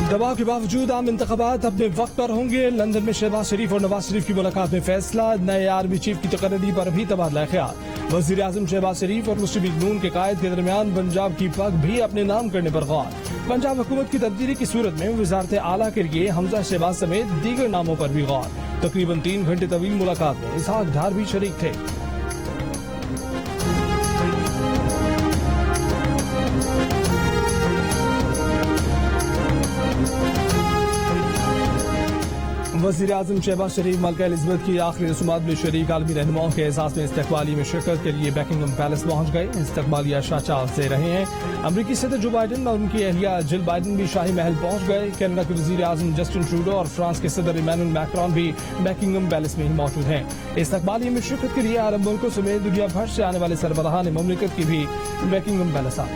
दबाव के बावजूद आम इंतखाबात अपने वक्त पर होंगे। लंदन में शहबाज शरीफ और नवाज शरीफ की मुलाकात में फैसला। नए आर्मी चीफ की तकर्री पर भी तबादला ख्याल। वजीर आजम शहबाज शरीफ और मुस्लिम लीग नून के कायद के दरमियान पंजाब की पग भी अपने नाम करने पर गौर। पंजाब हुकूमत की तब्दीली की सूरत में वजारत आला के लिए हमजा शहबाज समेत दीगर नामों पर भी गौर। तकरीबन 3 घंटे तवील मुलाकात में इसहाक ढार भी शरीक थे। वज़ीर आज़म शहबाज शरीफ मलका एलिज़ाबेथ की आखिरी रसूमात में शरीक आलमी रहनुमाओं के एहसास में इस्तकबाली में शिरकत के लिए बकिंघम पैलेस पहुंच गए। इस्तकबालिया शाचाव से रहे हैं। अमरीकी सदर जो बाइडन और उनकी अहलिया जिल बाइडन भी शाही महल पहुंच गए। कनाडा के वज़ीर आज़म जस्टिन ट्रूडो और फ्रांस के सदर इमैनुअल मैक्रोन भी बकिंघम पैलेस में ही मौजूद हैं। इस्तकबालिया में शिरकत के लिए अरब मुल्कों समेत दुनिया भर से आने वाले सरबराहान मुमलिकत की भी बकिंघम पैलेस आ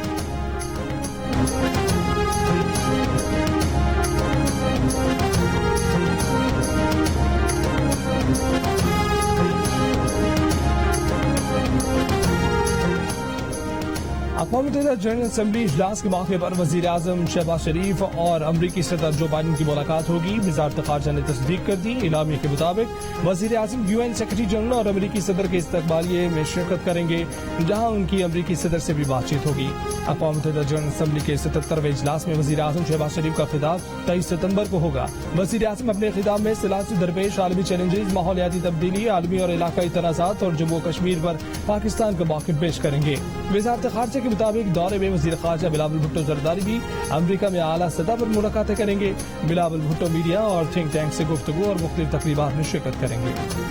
अक़वाम मुत्तहिदा जनरल असम्बली इजलास के मौके पर वज़ीर आज़म शहबाज शरीफ और अमरीकी सदर जो बाइडन की मुलाकात होगी। वज़ारत ख़ारजा ने तस्दीक कर दी। इलामी के मुताबिक वज़ीर आज़म UN सेक्रेटरी जनरल और अमरीकी सदर के इस्तकबालिये में शिरकत करेंगे, जहाँ उनकी अमरीकी सदर से भी बातचीत होगी। अक़वाम मुत्तहिदा जनरल असम्बली के 77वें इजलास में वज़ीर आज़म शहबाज शरीफ का खिताब 23 सितम्बर को होगा। वज़ीर आज़म अपने खिताब में सिलात से दरपेश आलमी चैलेंजेस, माहौलियाती तब्दीली, आलमी और इलाकाई तनाज़ात और जम्मू कश्मीर पर पाकिस्तान का मौक़िफ़ पेश करेंगे। वज़ारत ख़ारजा के मुताबिक दौरे में वज़ीर ख़ारजा बिलावल भुट्टो ज़रदारी भी अमरीका में आला सतह पर मुलाकातें करेंगे। बिलावल भुट्टो मीडिया और थिंक टैंक से गुफ्तगू और मुख्तलिफ तक़रीबात में शिरकत करेंगे।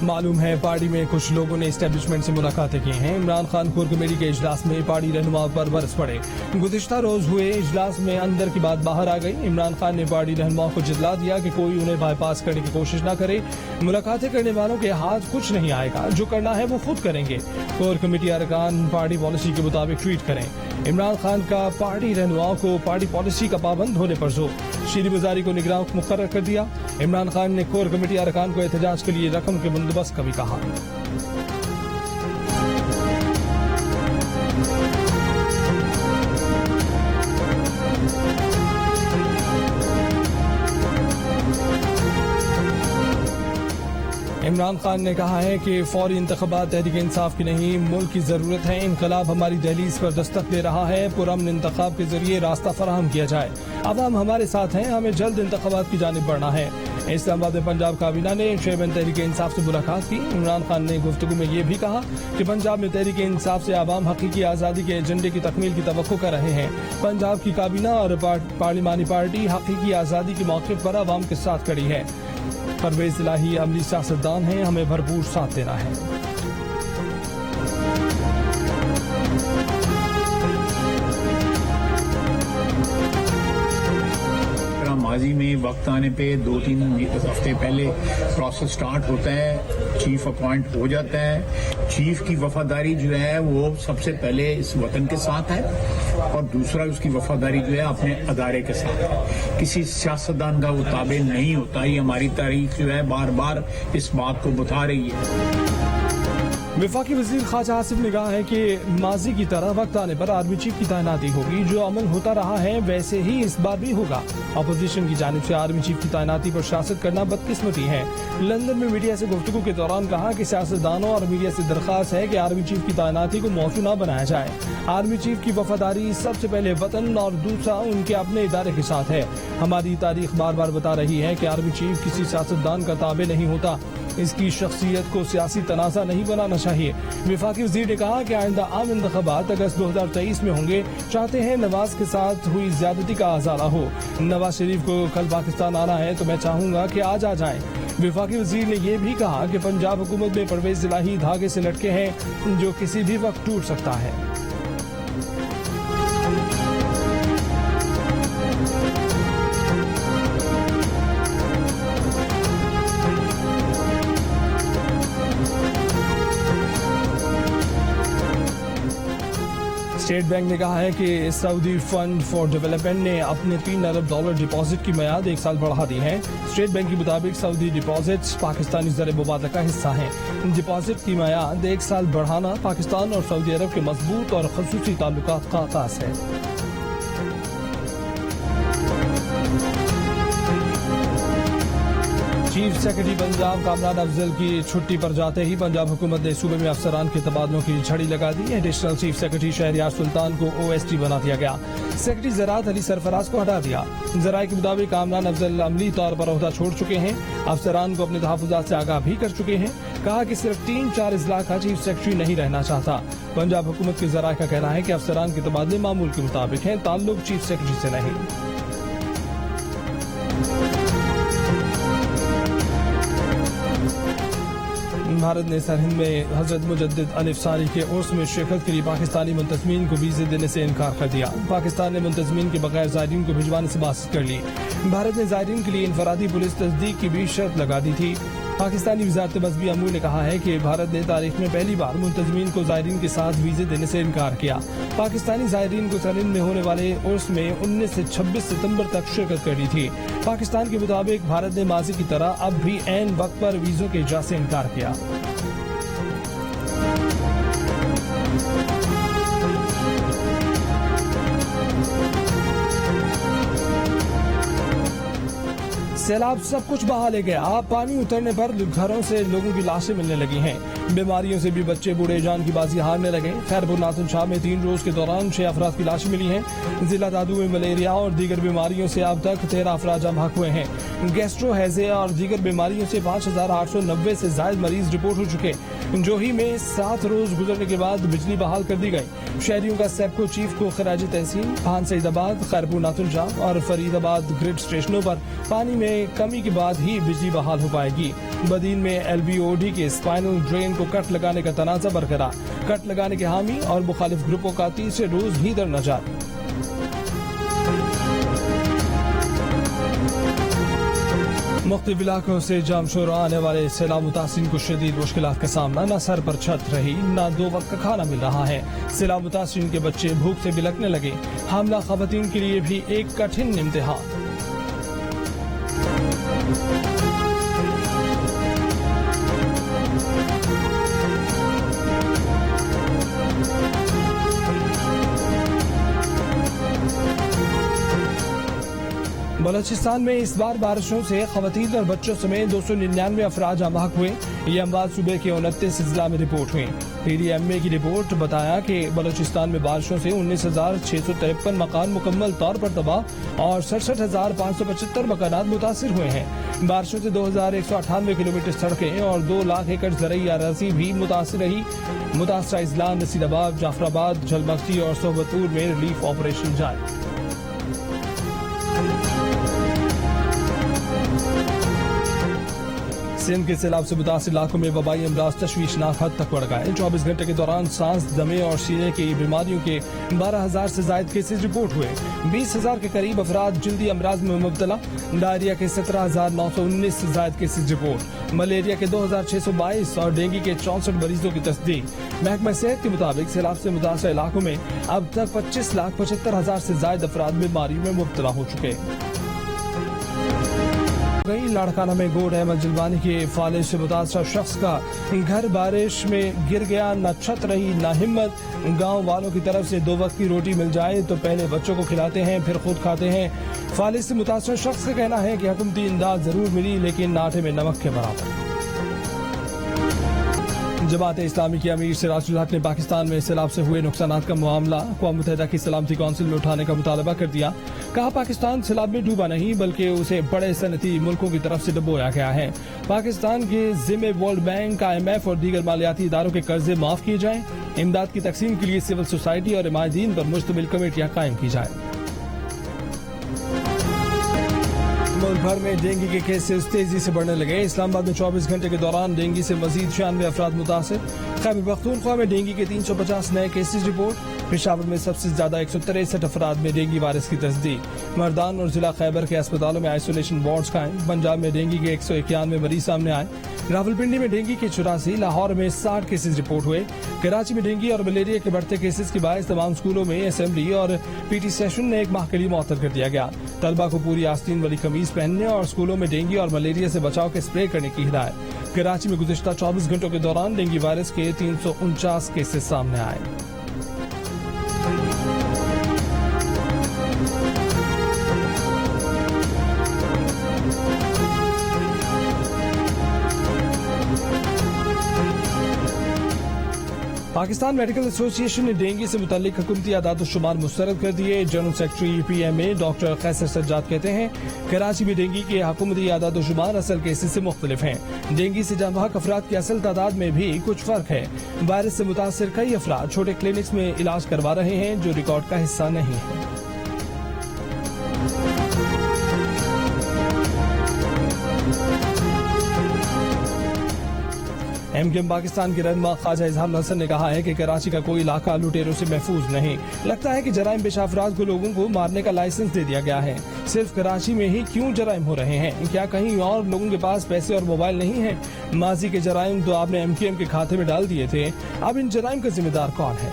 मालूम है पार्टी में कुछ लोगों ने एस्टेब्लिशमेंट से मुलाकातें की हैं। इमरान खान कोर कमेटी के इजलास में पार्टी रहनुमाओं पर बरस पड़े। गुज़िश्ता रोज हुए इजलास में अंदर की बात बाहर आ गई। इमरान खान ने पार्टी रहनुमाओं को जितला दिया कि कोई उन्हें बाईपास करने की कोशिश न करे। मुलाकातें करने वालों के हाथ कुछ नहीं आएगा, जो करना है वो खुद करेंगे। कोर कमेटी अरकान पार्टी पॉलिसी के मुताबिक ट्वीट करें। इमरान खान का पार्टी रहनुमाओं को पार्टी पॉलिसी का पाबंद होने पर जोर। शीरी बाजारी को निगरान मुकर्रर कर दिया। इमरान खान ने कोर कमेटी अरकान को एहतजाज के लिए रकम के बंदोबस्त का भी कहा। इमरान खान ने कहा है कि फौरी इंतखाबात तहरीक इंसाफ की नहीं, मुल्क की जरूरत है। इनकलाब हमारी दहलीज पर दस्तक दे रहा है। पुरअमन इंतखाब के जरिए रास्ता फराहम किया जाए। अवाम हमारे साथ हैं, हमें जल्द इंतखाबात की जानिब बढ़ना है। इस्लामाबाद में पंजाब काबीना ने चेयरमैन तहरीक इंसाफ से मुलाकात की। इमरान खान ने गुफ्तगू में ये भी कहा कि पंजाब में तहरीक इंसाफ से अवाम हकीकी आज़ादी के एजेंडे की तकमील की तवक्को कर रहे हैं। पंजाब की काबीना और पार्लिमानी पार्टी हकीकी आज़ादी के मौके पर अवाम के साथ खड़ी है। परवेज़ इलाही अमली सियासतदान हैं, हमें भरपूर साथ देना है। माजी में वक्त आने पे 2-3 हफ्ते पहले प्रोसेस स्टार्ट होता है, चीफ अपॉइंट हो जाता है। चीफ की वफादारी जो है वो सबसे पहले इस वतन के साथ है और दूसरा उसकी वफादारी जो है अपने अदारे के साथ है। किसी सियासतदान का वो ताबे नहीं होता। ये हमारी तारीख जो है बार बार इस बात को बता रही है। वफाकी वज़ीर ख़ारजा आसिफ ने कहा है कि माजी की तरह वक्त आने पर आर्मी चीफ की तैनाती होगी। जो अमल होता रहा है वैसे ही इस बार भी होगा। अपोजिशन की जानिब से आर्मी चीफ की तैनाती पर सियासत करना बदकिस्मती है। लंदन में मीडिया से गुफ्तगू के दौरान कहा कि सियासतदानों और मीडिया से दरख्वास्त है कि आर्मी चीफ की तैनाती को मौजू न बनाया जाए। आर्मी चीफ की वफादारी सबसे पहले वतन और दूसरा उनके अपने इदारे के साथ है। हमारी तारीख बार बार बता रही है कि आर्मी चीफ किसी सियासतदान का ताबे नहीं होता। इसकी शख्सियत को सियासी तनाज़ा नहीं बनाना चाहिए। वफाकी वज़ीर ने कहा कि आइंदा आम इंतखाबात अगस्त 2023 में होंगे। चाहते हैं नवाज के साथ हुई ज्यादती का आज़ादा हो। नवाज शरीफ को कल पाकिस्तान आना है तो मैं चाहूंगा कि आज आ जाएं। वफाकी वज़ीर ने यह भी कहा कि पंजाब हुकूमत में परवेज़ इलाही धागे से लटके हैं, जो किसी भी वक्त टूट सकता है। स्टेट बैंक ने कहा है कि सऊदी फंड फॉर डेवलपमेंट ने अपने $3 अरब डिपॉजिट की मियाद 1 साल बढ़ा दी है। स्टेट बैंक के मुताबिक सऊदी डिपॉजिट्स पाकिस्तानी ज़र मुबादला का हिस्सा हैं। डिपॉजिट की मियाद 1 साल बढ़ाना पाकिस्तान और सऊदी अरब के मजबूत और खसूसी ताल्लुकात का आगाज है। चीफ सेक्रेटरी पंजाब कामरान अफजल की छुट्टी पर जाते ही पंजाब हुकूमत ने सूबे में अफसरान के तबादलों की झड़ी लगा दी। एडिशनल चीफ सेक्रेटरी शहरियार सुल्तान को OST बना दिया गया। सेक्रेटरी ज़राअत अली सरफराज को हटा दिया। ज़राए के मुताबिक कामरान अफजल अमली तौर पर ओहदा छोड़ चुके हैं। अफसरान को अपने तहफ़्फ़ुज़ात से आगाह भी कर चुके हैं। कहा कि सिर्फ 3-4 अजला का चीफ सेक्रेटरी नहीं रहना चाहता। पंजाब हुकूमत के ज़राए का कहना है कि अफसरान के तबादले मामूल के मुताबिक हैं, ताल्लुक चीफ सेक्रेटरी से नहीं। भारत ने सरहिंद में हजरत मुजद्दिद अलिफ सानी के उर्स में शिरकत के लिए पाकिस्तानी मुंतज़मीन को वीज़े देने से इनकार कर दिया। पाकिस्तान ने मुंतज़मीन के बगैर ज़ायरीन को भिजवाने से बात कर ली। भारत ने ज़ायरीन के लिए इनफरादी पुलिस तस्दीक की भी शर्त लगा दी थी। पाकिस्तानी वज़ारत मज़हबी अमूर ने कहा है कि भारत ने तारीख में पहली बार मुंतज़मीन को ज़ायरीन के साथ वीज़े देने से इनकार किया। पाकिस्तानी ज़ायरीन को सरहिंद में होने वाले उर्स में 19 से 26 सितंबर तक शिरकत करनी थी। पाकिस्तान के मुताबिक भारत ने माजी की तरह अब भी ऐन वक्त पर वीज़ों के इजाज़त से इनकार किया। सैलाब सब कुछ बहा ले गया। पानी उतरने पर घरों से लोगों की लाशें मिलने लगी हैं। बीमारियों से भी बच्चे बूढ़े जान की बाजी हारने लगे। खैरपुर नाथन शाह में 3 रोज के दौरान 6 अफराद की लाशें मिली हैं। जिला दादू में मलेरिया और दीगर बीमारियों से अब तक 13 अफराद जमा हुए हैं। गैस्ट्रो हैजे और दीगर बीमारियों से 5890 से ज्यादा मरीज रिपोर्ट हो चुके। जोही में 7 रोज गुजरने के बाद बिजली बहाल कर दी गई। शहरियों का सेप्को चीफ को खराज तहसीन। खान सईदाबाद, खैरपुर नाथन शाह और फरीदाबाद ग्रिड स्टेशनों पर पानी में कमी के बाद ही बिजली बहाल हो पाएगी। बदीन में LBOD के स्पाइनल ड्रेन को कट लगाने का तनाज़ा बरकरार। कट लगाने के हामी और मुखालिफ ग्रुपों का तीसरे रोज भी धरना जारी। मुख्तलिफ इलाकों से जामशोर आने वाले सैलाब मुतासिरीन को शदीद मुश्किलात का सामना। न सर पर छत रही, न 2 वक्त का खाना मिल रहा है। सैलाब मुतासिरीन के बच्चे भूख से बिलखने लगे। हामला खवातीन के लिए भी एक कठिन इम्तिहान। बलोचिस्तान में इस बार बारिशों से खवातीन और बच्चों समेत 299 अफराद अमवाक हुए। ये अमवात सूबे के 29 अजला में रिपोर्ट हुई। PDMA की रिपोर्ट बताया कि बलोचिस्तान में बारिशों से 19,653 मकान मुकम्मल तौर पर तबाह और 67,575 मकानात मुतासिर हुए हैं। बारिशों से 2,198 किलोमीटर सड़कें और 2 लाख एकड़ ज़रई अराज़ी भी मुतासिर रही। मुतासरा अजला नसीराबाद, जाफराबाद, झलमस्ती और सोहबतपुर में रिलीफ ऑपरेशन जारी। सिंध के सैलाब से मुतासिर इलाकों में वबाई अमराज तशवीशनाक हद तक बढ़ गए। 24 घंटे के दौरान सांस, दमे और सीने की बीमारियों के 12,000 से ज्यादा केसेज रिपोर्ट हुए। 20,000 के करीब अफराद जल्दी अमराज में मुब्तला। डायरिया के 17,919 से ज्यादा केसेज रिपोर्ट। मलेरिया के 2,622 और डेंगू के 64 मरीजों की तस्दीक। महकमा सेहत के मुताबिक सैलाब से मुतासिर इलाकों में अब तक 25,75,000 से ज्यादा अफराद बीमारियों में मुब्तला हो चुके। लाड़काना में गोड अहमद जलवानी के फालिज से मुतासरा शख्स का घर बारिश में गिर गया। न छत रही न हिम्मत। गांव वालों की तरफ से 2 वक्त की रोटी मिल जाए तो पहले बच्चों को खिलाते हैं, फिर खुद खाते हैं। फालिज से मुतासरा शख्स का कहना है कि हुकूमती इमदाद जरूर मिली, लेकिन आटे में नमक के बराबर। जमात इस्लामी के अमीर सिराजुल हक ने पाकिस्तान में सैलाब से हुए नुकसानात का मामला अक़वाम मुत्तहिदा की सलामती कौंसिल में उठाने का मुतालबा कर दिया। कहा पाकिस्तान सैलाब में डूबा नहीं बल्कि उसे बड़े सनती मुल्कों की तरफ से डुबोया गया है। पाकिस्तान के जिम्मे वर्ल्ड बैंक, IMF और दीगर मालियाती इदारों के कर्जे माफ किए जाएं। इमदाद की तकसीम के लिए सिविल सोसाइटी और इमादीन पर मुश्तमिल कमेटियां कायम की जाएं। मुल्क भर में डेंगू के केसेस तेजी से बढ़ने लगे। इस्लामाबाद में 24 घंटे के दौरान डेंगू से मजीद 96 अफराद मुतासिर। खैबर पख्तूनख्वा में डेंगू के 350 नए केसेस रिपोर्ट। पेशावर में सबसे ज्यादा 163 अफराद में डेंगू वायरस की तस्दीक। मर्दान और जिला खैबर के अस्पतालों में आइसोलेशन वार्ड्स कायम। पंजाब में डेंगू के 191 मरीज सामने आए। रावलपिंडी में डेंगू के 84, लाहौर में 60 केसेज रिपोर्ट हुए। कराची में डेंगू और मलेरिया के बढ़ते केसेस के बायस तमाम स्कूलों में असेंबली और पीटी सेशन ने एक माह के लिए मुअत्तल कर दिया गया। तलबा को पूरी आस्तीन वाली कमीज पहनने और स्कूलों में डेंगू और मलेरिया से बचाव के स्प्रे करने की हिदायत। कराची में गुज़िश्ता 24 घंटों के दौरान डेंगू वायरस के 349 केसेस सामने आए। पाकिस्तान मेडिकल एसोसिएशन ने डेंगू से मुतालिक हुकूमती आदाद-ओ-शुमार मुस्तरद कर दिए। जनरल सेक्रेटरी पीएमए डॉक्टर कैसर सज्जाद कहते हैं कराची में डेंगू के हुकूमती आदाद-ओ-शुमार असल केसेस से मुख्तलिफ हैं। डेंगू से जान बहक अफराद की असल तादाद में भी कुछ फर्क है। वायरस से मुतासर कई अफराद छोटे क्लिनिक्स में इलाज करवा रहे हैं जो रिकॉर्ड का हिस्सा नहीं है। एमकेएम पाकिस्तान के रहनुमा ख्वाजा इजहार हसन ने कहा है कि कराची का कोई इलाका लुटेरों से महफूज नहीं। लगता है कि जराइम पेशा अफराद को लोगों को मारने का लाइसेंस दे दिया गया है। सिर्फ कराची में ही क्यों जराइम हो रहे हैं? क्या कहीं और लोगों के पास पैसे और मोबाइल नहीं है? माजी के जराइम तो आपने एमकेएम के खाते में डाल दिए थे। अब इन जराइम का जिम्मेदार कौन है?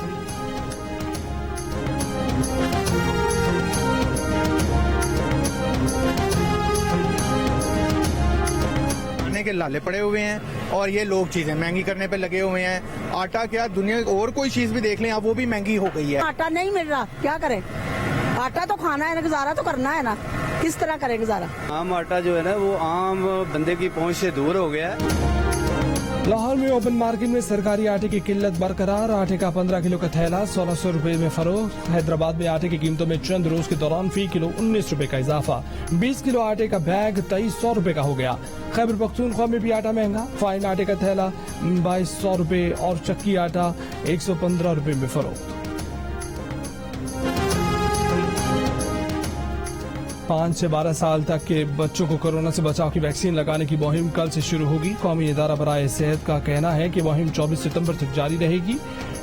के लाले पड़े हुए हैं और ये लोग चीजें महंगी करने पे लगे हुए हैं। आटा क्या दुनिया और कोई चीज भी देख लें आप, वो भी महंगी हो गई है। आटा नहीं मिल रहा, क्या करें? आटा तो खाना है ना, गुजारा तो करना है ना, किस तरह करें गुजारा? आम आटा जो है ना वो आम बंदे की पहुंच से दूर हो गया है। लाहौर में ओपन मार्केट में सरकारी आटे की किल्लत बरकरार। आटे का 15 किलो का थैला 1600 रुपए में फरोख्त। हैदराबाद में आटे की कीमतों में चंद रोज के दौरान फी किलो 19 रुपए का इजाफा। 20 किलो आटे का बैग 2300 रुपए का हो गया। खैबर पख्तूनख्वा में भी आटा महंगा। फाइन आटे का थैला 2200 रुपए और चक्की आटा 115 रुपए में फरोख्त। 5 से 12 साल तक के बच्चों को कोरोना से बचाव की वैक्सीन लगाने की मुहिम कल से शुरू होगी। कौमी इदारा बराए सेहत का कहना है कि मुहिम 24 सितंबर तक जारी रहेगी।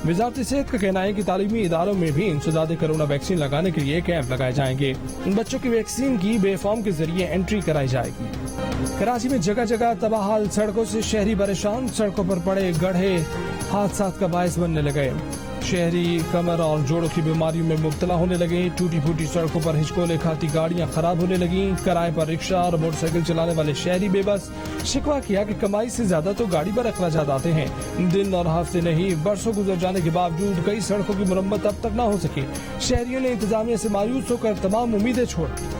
वजारत सेहत का कहना है कि तालीमी इदारों में भी इंसदादे कोरोना वैक्सीन लगाने के लिए कैंप लगाए जाएंगे। बच्चों की वैक्सीन की बेफॉर्म के जरिए एंट्री कराई जाएगी। कराची में जगह जगह तबाहाल सड़कों से शहरी परेशान। सड़कों पर पड़े गड्ढे हादसात का बायस बनने लगे। शहरी कमर और जोड़ों की बीमारियों में मुब्तला होने लगे। टूटी फूटी सड़कों पर हिचकोले खाती गाड़ियां खराब होने लगी। किराए पर रिक्शा और मोटरसाइकिल चलाने वाले शहरी बेबस। शिकवा किया कि कमाई से ज्यादा तो गाड़ी पर अखराजात आते हैं। दिन और हफ्ते नहीं बरसों गुजर जाने के बावजूद कई सड़कों की मुरम्मत अब तक न हो सकी। शहरियों ने इंतजामिया से मायूस होकर तमाम उम्मीदें छोड़ दी।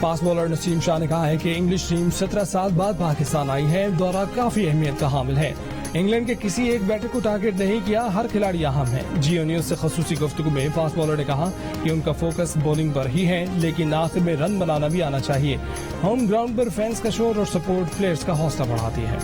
फास्ट बॉलर नसीम शाह ने कहा है कि इंग्लिश टीम 17 साल बाद पाकिस्तान आई है। दौरा काफी अहमियत का हामिल है। इंग्लैंड के किसी एक बैटर को टारगेट नहीं किया, हर खिलाड़ी अहम है। जियो न्यूज से खसूसी गुफ्तगू में फास्ट बॉलर ने कहा कि उनका फोकस बॉलिंग पर ही है, लेकिन आखिर में रन बनाना भी आना चाहिए। होम ग्राउंड पर फैंस का शोर और सपोर्ट प्लेयर्स का हौसला बढ़ाती है।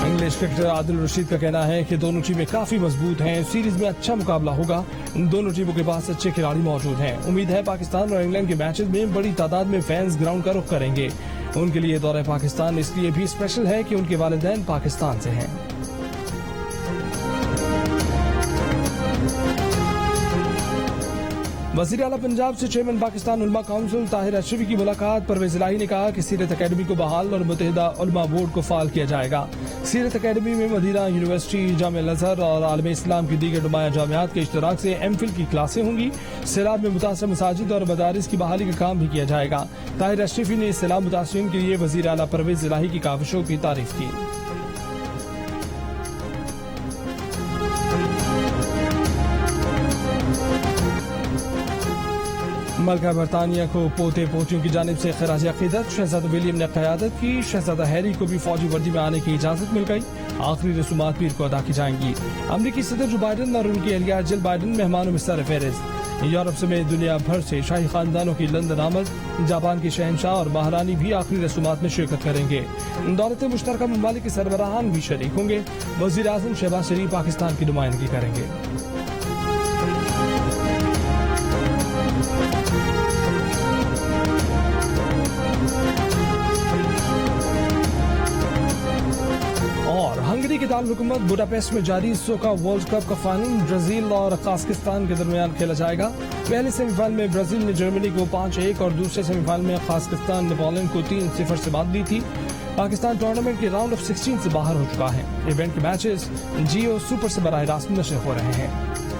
इंग्लिश क्रिकेटर आदिल रशीद का कहना है कि दोनों टीमें काफी मजबूत हैं। सीरीज में अच्छा मुकाबला होगा। दोनों टीमों के पास अच्छे खिलाड़ी मौजूद हैं। उम्मीद है पाकिस्तान और इंग्लैंड के मैचेस में बड़ी तादाद में फैंस ग्राउंड का रुख करेंगे। उनके लिए दौरा पाकिस्तान इसलिए भी स्पेशल है कि उनके वालिदैन पाकिस्तान से हैं। वज़ीर आला पंजाब से चेयरमैन पाकिस्तान उलमा काउंसिल ताहिर अशरफी की मुलाकात। परवेज इलाही ने कहा कि सीरत अकेडमी को बहाल और मुत्तहिदा उलमा बोर्ड को फाल किया जाएगा। सीरत अकेडमी में मदीना यूनिवर्सिटी, जामिया अज़हर और आलम इस्लाम की दीगर नुमाया जामियात के इश्तराक से एमफिल की क्लासें होंगी। सैलाब में मुतासर मसाजिद और मदारिस की बहाली का काम भी किया जाएगा। ताहिर अशरफी ने सैलाब मुतासरीन के लिए वज़ीर आला परवेज इलाही की काविशों की तारीफ की। मलका बरतानिया को पोते पोतियों की जानिब से खराज अकीदत। शहजादा विलियम ने क़यादत की। शहजादा हैरी को भी फौजी वर्दी में आने की इजाजत मिल गई। आखिरी रसूमात पीर को अदा की जाएंगी। अमरीकी सदर जो बाइडन और उनकी अहलिया जिल बाइडन मेहमानों में सर फेहरिस्त। यूरोप समेत दुनिया भर से शाही खानदानों की लंदन आमद। जापान के शहनशाह और महारानी भी आखिरी रसूमात में शिरकत करेंगे। दौलत मुश्तरका ममालिक के सरबराहान भी शरीक होंगे। वज़ीर आज़म शहबाज शरीफ पाकिस्तान की नुमाइंदगी करेंगे। दारकूमत बुडापेस्ट में जारी सोका वर्ल्ड कप का फाइनल ब्राजील और काजाकिस्तान के दरमियान खेला जाएगा। पहले सेमीफाइनल में ब्राजील ने जर्मनी को 5-1 और दूसरे सेमीफाइनल में काजाकिस्तान ने पोलैंड को 3-0 से मात दी थी। पाकिस्तान टूर्नामेंट के राउंड ऑफ 16 से बाहर हो चुका है। इवेंट के मैचेस जियो सुपर से बराह रास्त नशर हो रहे हैं।